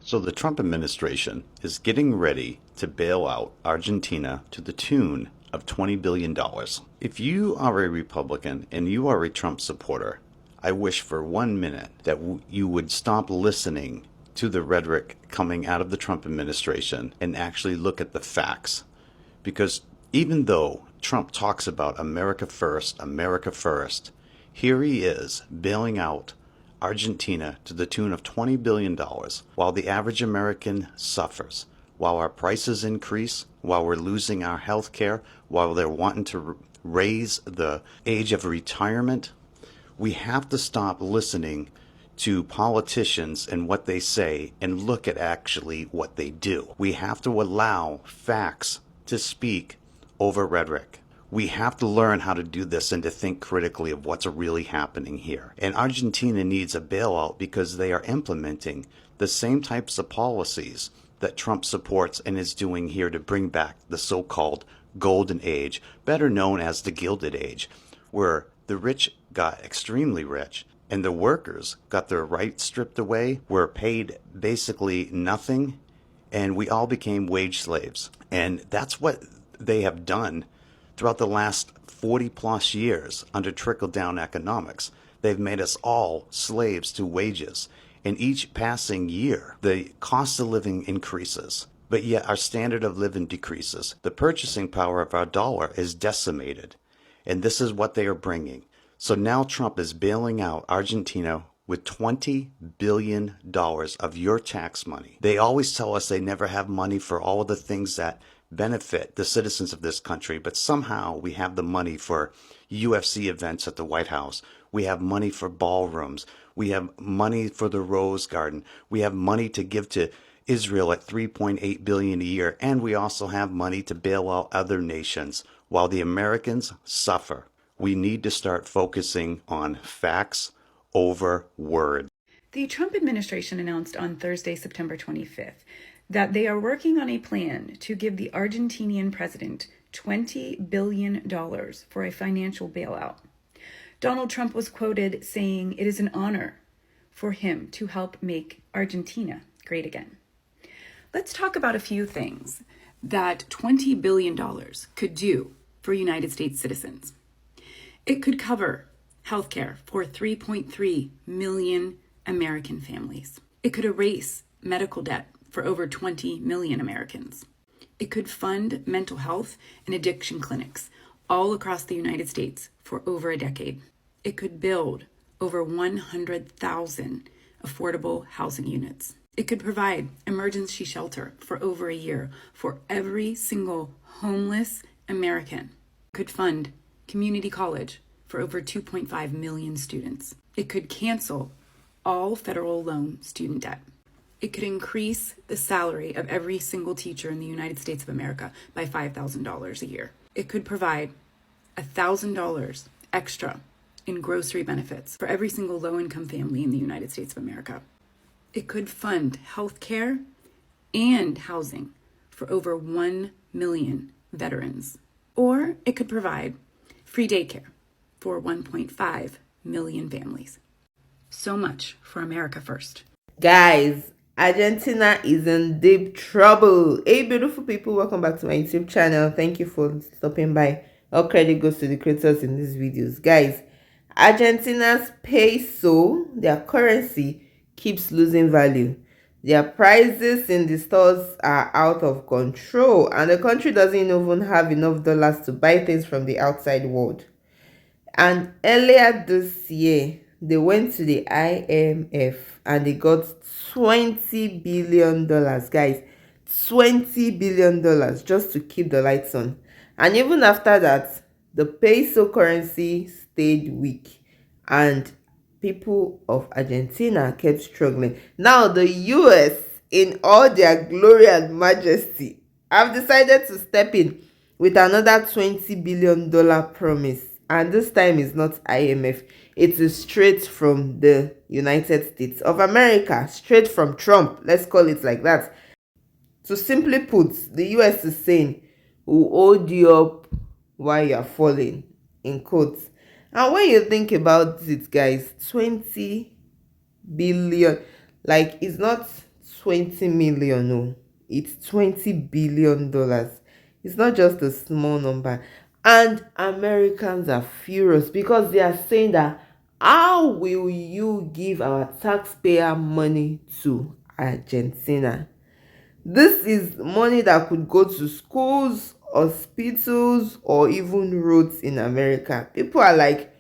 So the Trump administration is getting ready to bail out Argentina to the tune of $20 billion. If you are a Republican and you are a Trump supporter, I wish for 1 minute that you would stop listening to the rhetoric coming out of the Trump administration and actually look at the facts. Because even though Trump talks about America first, here he is bailing out Argentina to the tune of $20 billion while the average American suffers, while our prices increase, while we're losing our health care, while they're wanting to raise the age of retirement. We have to stop listening to politicians and what they say and look at actually what they do. We have to allow facts to speak over rhetoric. We have to learn how to do this and to think critically of what's really happening here. And Argentina needs a bailout because they are implementing the same types of policies that Trump supports and is doing here to bring back the so-called golden age, better known as the Gilded Age, where the rich got extremely rich and the workers got their rights stripped away, were paid basically nothing, and we all became wage slaves. And that's what they have done throughout the last 40 plus years under trickle-down economics. They've made us all slaves to wages. And each passing year, the cost of living increases, but yet our standard of living decreases. The purchasing power of our dollar is decimated. And this is what they are bringing. So now Trump is bailing out Argentina with $20 billion of your tax money. They always tell us they never have money for all of the things that benefit the citizens of this country, but somehow we have the money for UFC events at the White House. We have money for ballrooms. We have money for the Rose Garden. We have money to give to Israel at $3.8 billion a year, and we also have money to bail out other nations while the Americans suffer. We need to start focusing on facts over words. The Trump administration announced on Thursday, September 25th, that they are working on a plan to give the Argentinian president $20 billion for a financial bailout. Donald Trump was quoted saying it is an honor for him to help make Argentina great again. Let's talk about a few things that $20 billion could do for United States citizens. It could cover healthcare for 3.3 million American families. It could erase medical debt for over 20 million Americans. It could fund mental health and addiction clinics all across the United States for over a decade. It could build over 100,000 affordable housing units. It could provide emergency shelter for over a year for every single homeless American. It could fund community college for over 2.5 million students. It could cancel all federal loan student debt. It could increase the salary of every single teacher in the United States of America by $5,000 a year. It could provide $1,000 extra in grocery benefits for every single low-income family in the United States of America. It could fund health care and housing for over 1 million veterans. Or it could provide free daycare for 1.5 million families. So much for America first. Guys, Argentina is in deep trouble. Hey, beautiful people, welcome back to my YouTube channel. Thank you for stopping by. All credit goes to the creators in these videos. Guys, Argentina's peso, their currency, keeps losing value. Their prices in the stores are out of control, and the country doesn't even have enough dollars to buy things from the outside world. And earlier this year, they went to the IMF and they got $20 billion, guys. $20 billion just to keep the lights on. And even after that, the peso currency stayed weak and people of Argentina kept struggling. Now the US, in all their glory and majesty, have decided to step in with another $20 billion promise. And this time is not IMF. It is straight from the United States of America, straight from Trump. Let's call it like that. So simply put, the US is saying, we'll hold you up while you're falling, in quotes. And when you think about it, guys, 20 billion, like, it's not 20 million. No, it's $20 billion. It's not just a small number. And Americans are furious because they are saying that how will you give our taxpayer money to Argentina? This is money that could go to schools, hospitals, or even roads in America. People are like,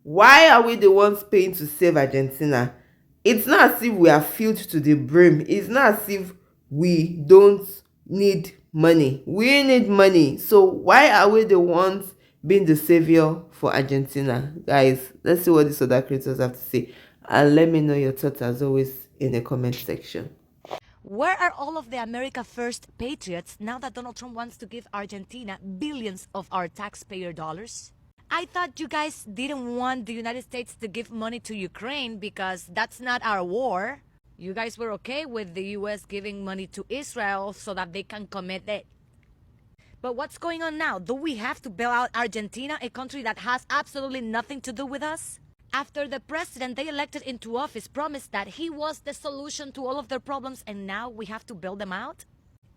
why are we the ones paying to save Argentina? It's not as if we are filled to the brim. It's not as if we don't need money. We need money. So why are we the ones being the savior for Argentina? Guys, let's see what these other creators have to say. And let me know your thoughts as always in the comment section. Where are all of the America First patriots now that Donald Trump wants to give Argentina billions of our taxpayer dollars? I thought you guys didn't want the United States to give money to Ukraine because that's not our war. You guys were okay with the US giving money to Israel so that they can commit it. But what's going on now? Do we have to bail out Argentina, a country that has absolutely nothing to do with us? After the president they elected into office promised that he was the solution to all of their problems, and now we have to bail them out?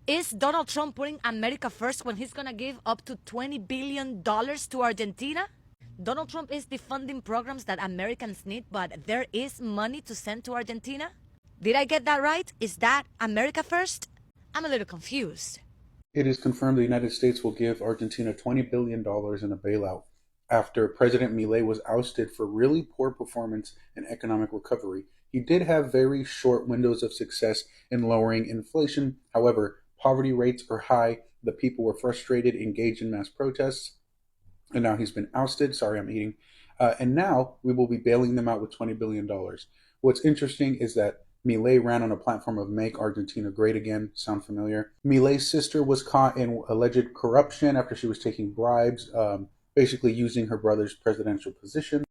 Is Donald Trump putting America first when he's gonna give up to $20 billion to Argentina? Donald Trump is defunding programs that Americans need, but there is money to send to Argentina? Did I get that right? Is that America first? I'm a little confused. It is confirmed the United States will give Argentina $20 billion in a bailout after President Milei was ousted for really poor performance in economic recovery. He did have very short windows of success in lowering inflation. However, poverty rates are high. The people were frustrated, engaged in mass protests, and now he's been ousted. Sorry, I'm eating. And now we will be bailing them out with $20 billion. What's interesting is that Milei ran on a platform of Make Argentina Great Again. Sound familiar? Milei's sister was caught in alleged corruption after she was taking bribes, basically using her brother's presidential position.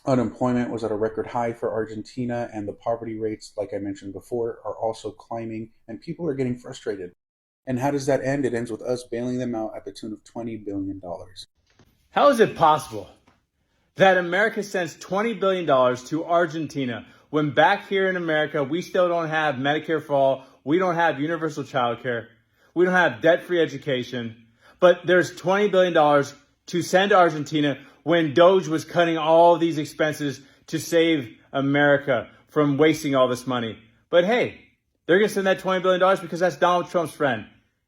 Unemployment was at a record high for Argentina, and the poverty rates, like I mentioned before, are also climbing, and people are getting frustrated. And how does that end? It ends with us bailing them out at the tune of $20 billion. How is it possible that America sends $20 billion to Argentina when back here in America, we still don't have Medicare for all, we don't have universal child care, we don't have debt-free education, but there's $20 billion to send to Argentina when Doge was cutting all these expenses to save America from wasting all this money. But hey, they're going to send that $20 billion because that's Donald Trump's friend.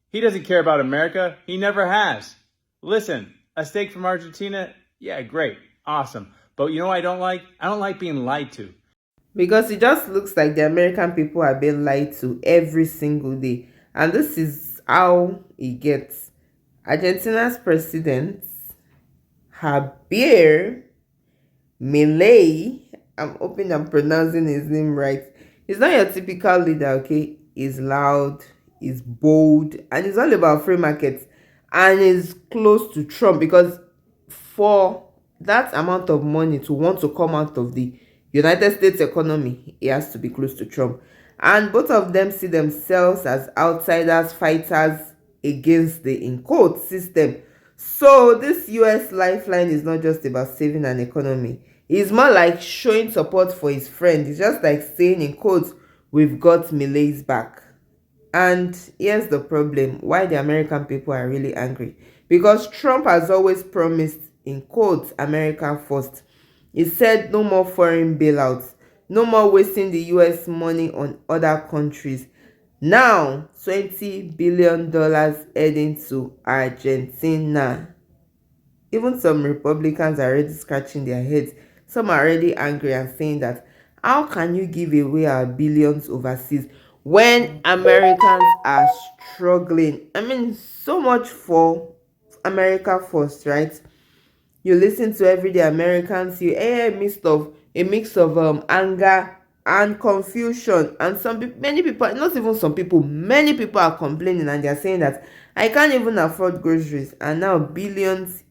He doesn't care about America. He never has. Listen, a steak from Argentina, yeah, great, awesome. But you know what I don't like? I don't like being lied to. Because it just looks like the American people are being lied to every single day. And this is how it gets. Argentina's president, Javier Milei, I'm hoping I'm pronouncing his name right. He's not your typical leader, okay? He's loud, he's bold, and it's all about free markets. And he's close to Trump because for that amount of money to want to come out of the United States economy, he has to be close to Trump. And both of them see themselves as outsiders, fighters against the in quote system. So this US lifeline is not just about saving an economy. It's more like showing support for his friend. It's just like saying in quotes, we've got Milei's back. And here's the problem, why the American people are really angry. Because Trump has always promised, in quotes, America first. He said no more foreign bailouts, no more wasting the US money on other countries. Now, $20 billion heading to Argentina. Even some Republicans are already scratching their heads. Some are already angry and saying that, how can you give away our billions overseas when Americans are struggling? I mean, so much for America first, right? You listen to everyday Americans, you hear a mix of anger and confusion, and many people, not even some people, many people are complaining and they're saying that I can't even afford groceries, and now billions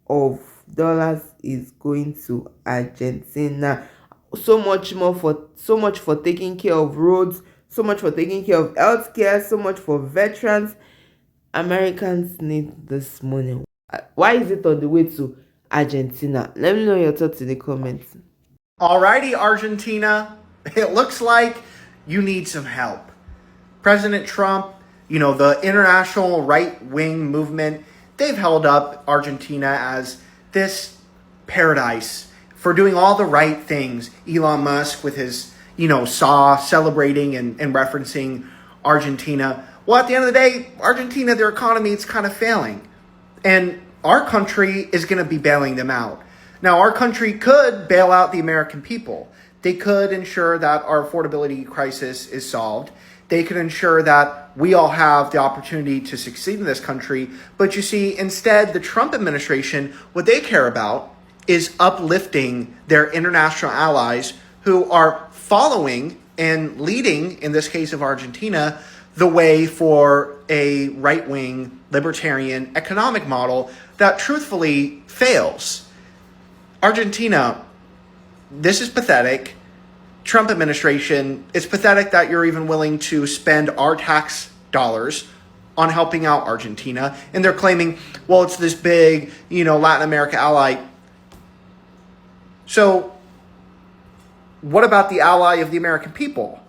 of dollars is going to Argentina. So much for taking care of roads, so much for taking care of healthcare, so much for veterans. Americans need this money. Why is it on the way to Argentina? Let me know your thoughts in the comments. Alrighty, Argentina, it looks like you need some help. President Trump, the international right-wing movement, they've held up Argentina as this paradise for doing all the right things. Elon Musk with his, saw celebrating and referencing Argentina. Well, at the end of the day, Argentina, their economy is kind of failing. And our country is going to be bailing them out. Now, our country could bail out the American people. They could ensure that our affordability crisis is solved. They could ensure that we all have the opportunity to succeed in this country. But you see, instead, the Trump administration, what they care about is uplifting their international allies who are following and leading, in this case of Argentina, the way for a right-wing libertarian economic model that truthfully fails. Argentina, this is pathetic. Trump administration, it's pathetic that you're even willing to spend our tax dollars on helping out Argentina. And they're claiming, well, it's this big, Latin America ally. So what about the ally of the American people?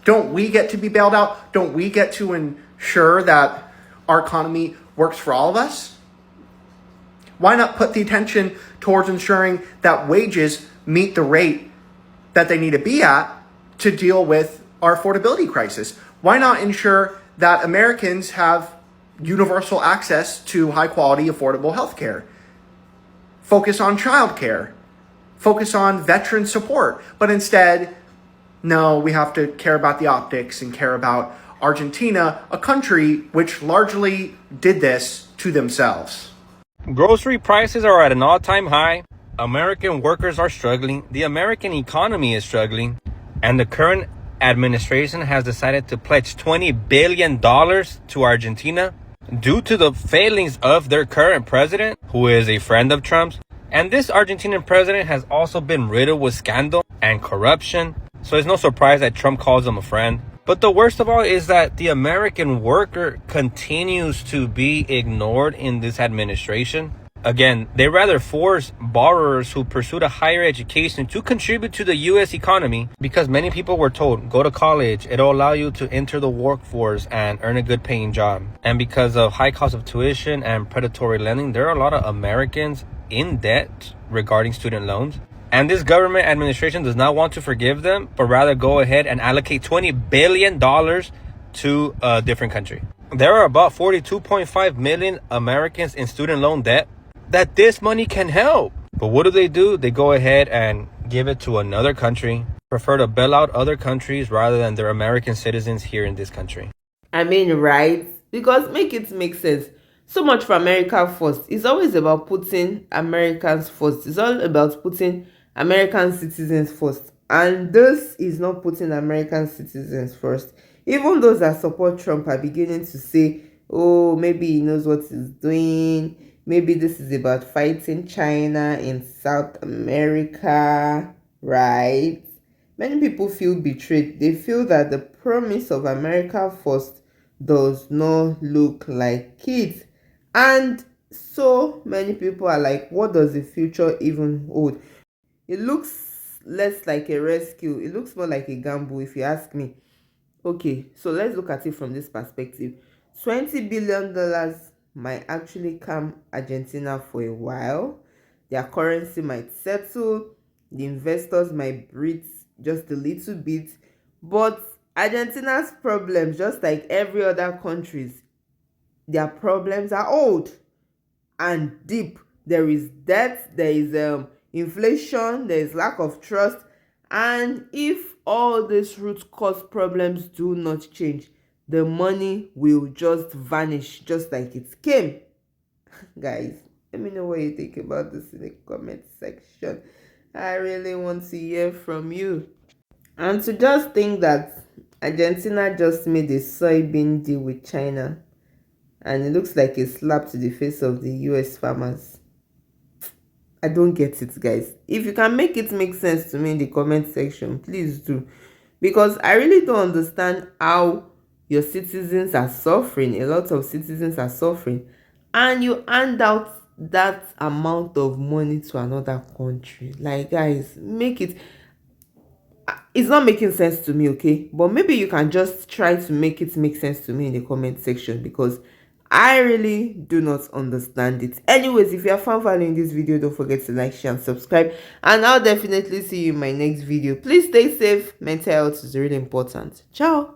Don't we get to be bailed out? Don't we get to ensure that our economy works for all of us? Why not put the attention towards ensuring that wages meet the rate that they need to be at to deal with our affordability crisis? Why not ensure that Americans have universal access to high quality, affordable health care? Focus on childcare. Focus on veteran support. But instead, no, we have to care about the optics and care about Argentina, a country which largely did this to themselves. Grocery prices are at an all-time high. American workers are struggling. The American economy is struggling. And the current administration has decided to pledge $20 billion to Argentina due to the failings of their current president, who is a friend of Trump's. And this Argentinian president has also been riddled with scandal and corruption. So it's no surprise that Trump calls him a friend. But the worst of all is that the American worker continues to be ignored in this administration. Again, they rather force borrowers who pursued a higher education to contribute to the U.S. economy, because many people were told, go to college, it'll allow you to enter the workforce and earn a good paying job. And because of high cost of tuition and predatory lending, there are a lot of Americans in debt regarding student loans. And this government administration does not want to forgive them, but rather go ahead and allocate $20 billion to a different country. There are about 42.5 million Americans in student loan debt that this money can help. But what do? They go ahead and give it to another country, prefer to bail out other countries rather than their American citizens here in this country. I mean, right? Because make it make sense. So much for America first. It's always about putting Americans first. It's all about putting American citizens first. And this is not putting American citizens first. Even those that support Trump are beginning to say, oh, maybe he knows what he's doing. Maybe this is about fighting China in South America, right? Many people feel betrayed. They feel that the promise of America first does not look like it. And so many people are like, what does the future even hold? It looks less like a rescue. It looks more like a gamble, if you ask me. Okay, so let's look at it from this perspective. $20 billion might actually calm Argentina for a while. Their currency might settle. The investors might breathe just a little bit. But Argentina's problems, just like every other country's, their problems are old and deep. There is debt, there is inflation, there is lack of trust. And if all these root cause problems do not change, the money will just vanish just like it came. Guys, let me know what you think about this in the comment section. I really want to hear from you. And to just think that Argentina just made a soybean deal with China, and it looks like a slap to the face of the US farmers. I don't get it, guys. If you can make it make sense to me in the comment section, please do. Because I really don't understand how your citizens are suffering. A lot of citizens are suffering. And you hand out that amount of money to another country. Like, guys, make it... It's not making sense to me, okay? But maybe you can just try to make it make sense to me in the comment section, because I really do not understand it. Anyways, if you are following this video, don't forget to like, share, and subscribe. And I'll definitely see you in my next video. Please stay safe. Mental health is really important. Ciao.